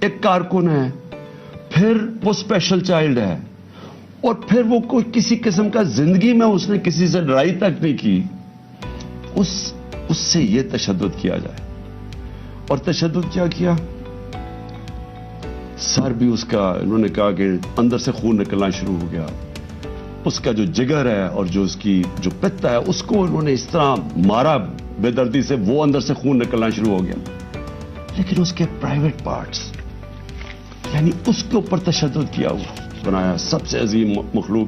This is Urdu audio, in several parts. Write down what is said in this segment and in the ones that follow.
ایک کارکن ہے, پھر وہ اسپیشل چائلڈ ہے, اور پھر وہ کوئی کسی قسم کا زندگی میں اس نے کسی سے لڑائی تک نہیں کی, اس سے یہ تشدد کیا جائے. اور تشدد کیا کیا, سر بھی اس کا انہوں نے کہا کہ اندر سے خون نکلنا شروع ہو گیا, اس کا جو جگر ہے اور جو اس کی جو پتا ہے اس کو انہوں نے اس طرح مارا بے دردی سے, وہ اندر سے خون نکلنا شروع ہو گیا. لیکن اس کے پرائیویٹ پارٹس, یعنی اس کے اوپر تشدد کیا ہوا, بنایا سب سے عظیم مخلوق,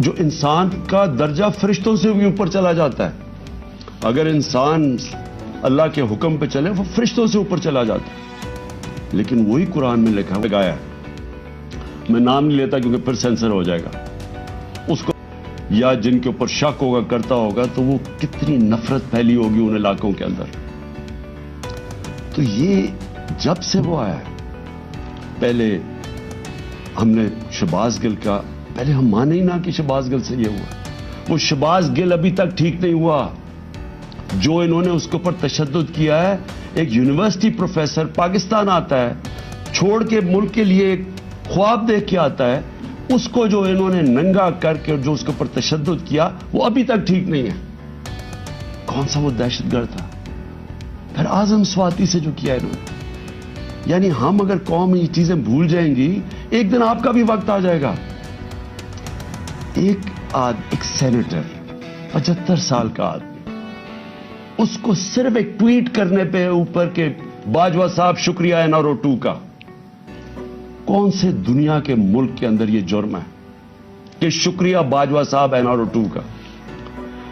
جو انسان کا درجہ فرشتوں سے بھی اوپر چلا جاتا ہے. اگر انسان اللہ کے حکم پہ چلے وہ فرشتوں سے اوپر چلا جاتا ہے. لیکن وہی قرآن میں لکھا گایا ہے, میں نام نہیں لیتا کیونکہ پھر سینسر ہو جائے گا, اس کو یا جن کے اوپر شک ہوگا کرتا ہوگا تو وہ کتنی نفرت پھیلی ہوگی ان علاقوں کے اندر. تو یہ جب سے وہ آیا ہے, پہلے ہم نے شہباز گل کا, پہلے ہم مانے ہی نہ کہ شہباز گل سے یہ ہوا. وہ شہباز گل ابھی تک ٹھیک نہیں ہوا, جو انہوں نے اس کے اوپر تشدد کیا ہے. ایک یونیورسٹی پروفیسر پاکستان آتا ہے, چھوڑ کے ملک کے لیے ایک خواب دیکھ کے آتا ہے, اس کو جو انہوں نے ننگا کر کے جو اس کے اوپر تشدد کیا وہ ابھی تک ٹھیک نہیں ہے. کون سا وہ دہشت گرد تھا. پھر اعظم سواتی سے جو کیا انہوں نے, یعنی ہم اگر قوم یہ چیزیں بھول جائیں گی, ایک دن آپ کا بھی وقت آ جائے گا. ایک سینیٹر 75 سال کا آدمی, اس کو صرف ایک ٹویٹ کرنے پہ اوپر کے باجوہ صاحب شکریہ NRO 2 کا, کون سے دنیا کے ملک کے اندر یہ جرم ہے کہ شکریہ باجوہ صاحب NRO 2 کا.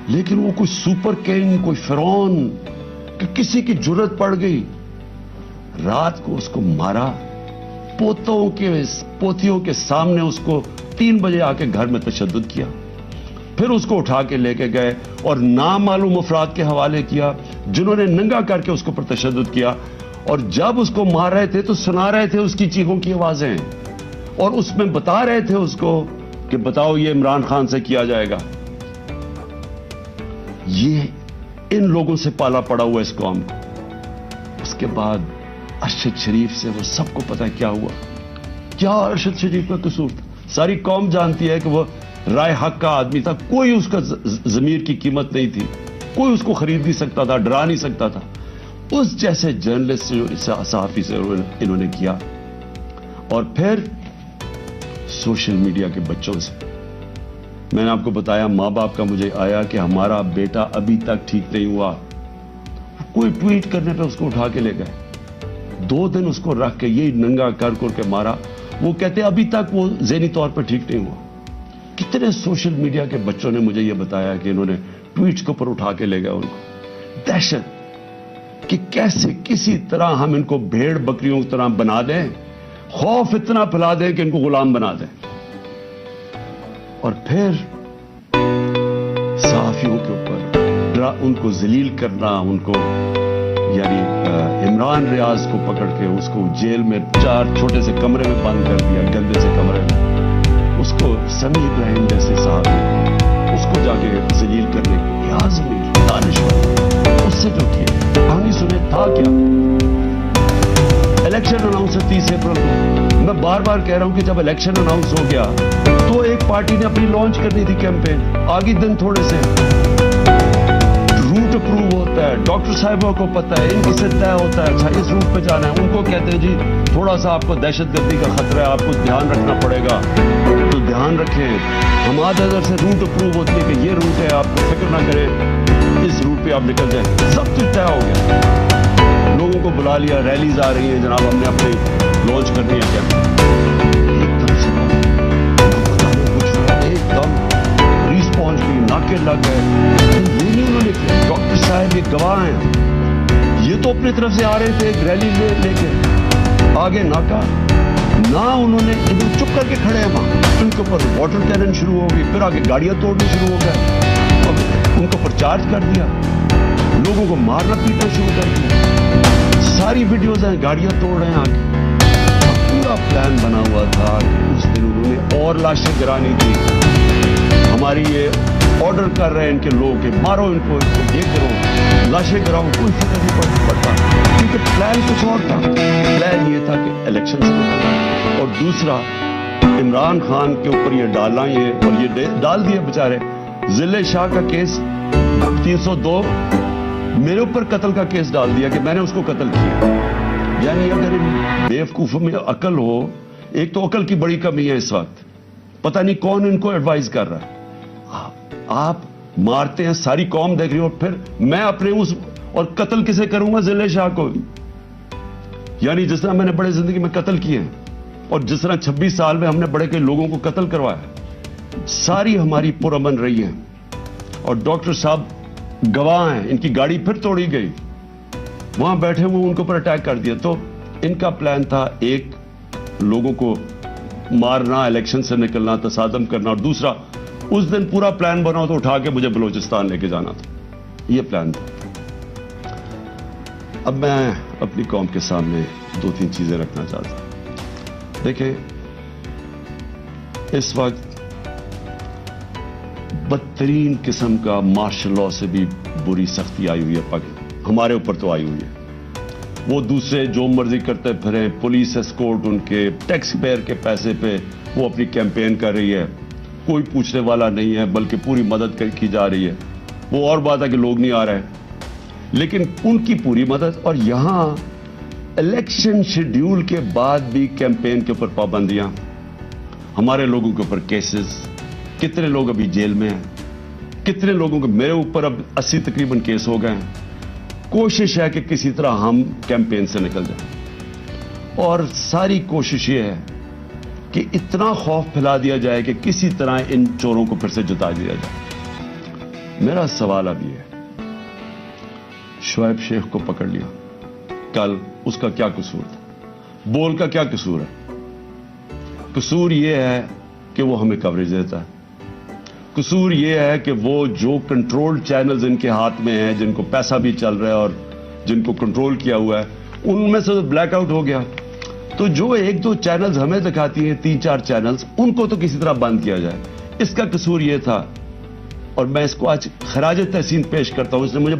لیکن وہ کوئی سپر کنگ, کوئی فرعون کہ کسی کی جرت پڑ گئی, رات کو اس کو مارا, پوتیوں کے سامنے اس کو 3 بجے آ کے گھر میں تشدد کیا, پھر اس کو اٹھا کے لے کے گئے اور نامعلوم افراد کے حوالے کیا جنہوں نے ننگا کر کے اس کو پر تشدد کیا. اور جب اس کو مار رہے تھے تو سنا رہے تھے اس کی چیخوں کی آوازیں, اور اس میں بتا رہے تھے اس کو کہ بتاؤ یہ عمران خان سے کیا جائے گا. یہ ان لوگوں سے پالا پڑا ہوا اس قوم کو. اس کے بعد ارشد شریف سے وہ سب کو پتا کیا ہوا, کیا ارشد شریف کا قصور تھا. ساری قوم جانتی ہے کہ وہ رائے حق کا آدمی تھا, کوئی اس کا ضمیر کی قیمت نہیں تھی, کوئی اس کو خرید نہیں سکتا تھا, ڈرا نہیں سکتا تھا. اس جیسے جرنلسٹ سے, صحافی سے انہوں نے کیا. اور پھر سوشل میڈیا کے بچوں سے, میں نے آپ کو بتایا ماں باپ کا مجھے آیا کہ ہمارا بیٹا ابھی تک ٹھیک نہیں ہوا, کوئی ٹویٹ کرنے پہ اس کو اٹھا کے لے گئے, 2 دن اس کو رکھ کے یہی ننگا کر کے مارا. وہ کہتے ابھی تک وہ ذہنی طور پہ ٹھیک نہیں ہوا. کتنے سوشل میڈیا کے بچوں نے مجھے یہ بتایا کہ انہوں نے ٹویٹس کے اوپر اٹھا کے لے گئے ان کو. دہشت کہ کیسے کسی طرح ہم ان کو بھیڑ بکریوں کی طرح بنا دیں, خوف اتنا پھیلا دیں کہ ان کو غلام بنا دیں. اور پھر صحافیوں کے اوپر ان کو ذلیل کرنا, ان کو یعنی عمران ریاض کو پکڑ کے اس کو جیل میں 4 چھوٹے سے کمرے میں بند کر دیا, گندے سے کمرے میں. اس کو سمیع ابراہیم جیسے صاحب اس کو جا کے ذلیل کرنے کی اعظمی دانشور, اس سے جو کیا کہانی سنے تھا کیا. الیکشن اناؤنس ہے 30 اپریل کو. میں بار بار کہہ رہا ہوں کہ جب الیکشن اناؤنس ہو گیا تو ایک پارٹی نے اپنی لانچ کرنی تھی کیمپین, آگے دن تھوڑے سے روٹ اپروو ہوتا ہے, ڈاکٹر صاحبوں کو پتا ہے, ان کی سے طے ہوتا ہے اچھا اس روٹ پہ جانا ہے. ان کو کہتے ہیں جی تھوڑا سا آپ کو دہشت گردی کا خطرہ ہے, آپ کو دھیان رکھنا پڑے گا, تو دھیان رکھیں. ہمارے نظر سے روٹ اپروو ہوتی ہے کہ یہ روٹ ہے, آپ کو فکر نہ کریں, اس روٹ پہ آپ نکل جائیں. سب کچھ طے ہو گیا, لوگوں کو بلا لیا, ریلیز آ رہی ہیں, جناب ہم نے اپنی لانچ کرنی ہے کیا. ایک دم پولیس پہنچ گئی, ناکے لگ گئے. یہ نہیں انہوں نے کیا. ڈاکٹر صاحب یہ گواہ ہیں, یہ تو اپنی طرف سے آ رہے تھے ایک ریلی لے کے, آگے ناکا نہ انہوں نے چپ کر کے کھڑے ہیں وہاں. ان کے اوپر واٹر کینن شروع ہو گئی, پھر آگے گاڑیاں توڑنے شروع ہو گئے, ان کے اوپر چارج کر دیا, لوگوں کو مارنا پیٹنا شروع کر دیا. ساری ویڈیوز ہیں, گاڑیاں توڑ رہے ہیں آگے. پورا پلان بنا ہوا تھا کہ اس دن انہوں نے اور لاشیں گرانی تھی. ہماری یہ آرڈر کر رہے ہیں ان کے لوگ کہ مارو ان کو یہ کرو, لاشیں گراؤ, کوئی فکر نہیں پڑتا, کیونکہ پلان کچھ اور تھا. پلان یہ تھا کہ الیکشن سے نکلنا، اور دوسرا عمران خان کے اوپر یہ ڈالنا، یہ اور یہ ڈال دیا بیچارے ضلع شاہ کا کیس 302 میرے اوپر قتل کا کیس ڈال دیا کہ میں نے اس کو قتل کیا. یعنی اگر ان بیوقوفوں میں عقل ہو، ایک تو عقل کی بڑی کمی ہے اس وقت، پتہ نہیں کون ان کو ایڈوائز کر رہا ہے. آپ مارتے ہیں، ساری قوم دیکھ رہی ہو، پھر میں اپنے اس اور قتل کسے کروں گا؟ ضلع شاہ کو. یعنی جس طرح میں نے بڑے زندگی میں قتل کیے ہیں اور جس طرح 26 سال میں ہم نے بڑے کے لوگوں کو قتل کروایا، ساری ہماری پرامن رہی ہیں. اور ڈاکٹر صاحب گواہ ہیں، ان کی گاڑی پھر توڑی گئی، وہاں بیٹھے ہوئے ان کے اوپر اٹیک کر دیا. تو ان کا پلان تھا ایک لوگوں کو مارنا، الیکشن سے نکلنا، تصادم کرنا، اور دوسرا اس دن پورا پلان بنا تو اٹھا کے مجھے بلوچستان لے کے جانا تھا. یہ پلان تھا. اب میں اپنی قوم کے سامنے 2-3 چیزیں رکھنا چاہتا ہوں. دیکھیں، اس وقت بدترین قسم کا مارشل لاء سے بھی بری سختی آئی ہوئی ہے ہمارے اوپر تو آئی ہوئی ہے. وہ دوسرے جو مرضی کرتے پھریں، پولیس اسکورٹ ان کے ٹیکس پیئر کے پیسے پہ وہ اپنی کیمپین کر رہی ہے، کوئی پوچھنے والا نہیں ہے، بلکہ پوری مدد کی جا رہی ہے. وہ اور بات ہے کہ لوگ نہیں آ رہے، لیکن ان کی پوری مدد. اور یہاں الیکشن شیڈیول کے بعد بھی کیمپین کے اوپر پابندیاں، ہمارے لوگوں کے اوپر کیسز، کتنے لوگ ابھی جیل میں ہیں، کتنے لوگوں کے، میرے اوپر اب 80 تقریباً کیس ہو گئے ہیں. کوشش ہے کہ کسی طرح ہم کیمپین سے نکل جائیں، اور ساری کوشش یہ ہے کہ اتنا خوف پھیلا دیا جائے کہ کسی طرح ان چوروں کو پھر سے جتا دیا جائے. میرا سوال اب یہ ہے، شعیب شیخ کو پکڑ لیا کل، اس کا کیا قصور تھا؟ بول کا کیا قصور ہے؟ قصور یہ ہے کہ وہ ہمیں کوریج دیتا ہے. قصور یہ ہے کہ وہ جو کنٹرول چینلز ان کے ہاتھ میں ہیں، جن کو پیسہ بھی چل رہا ہے اور جن کو کنٹرول کیا ہوا ہے، ان میں سے بلیک آؤٹ ہو گیا. تو جو 1-2 چینلز ہمیں دکھاتی ہیں، 3-4 چینلز، ان کو تو کسی طرح بند کیا جائے. اس کا قصور یہ تھا، اور میں اس کو آج خراج تحسین پیش کرتا ہوں. اس نے مجھے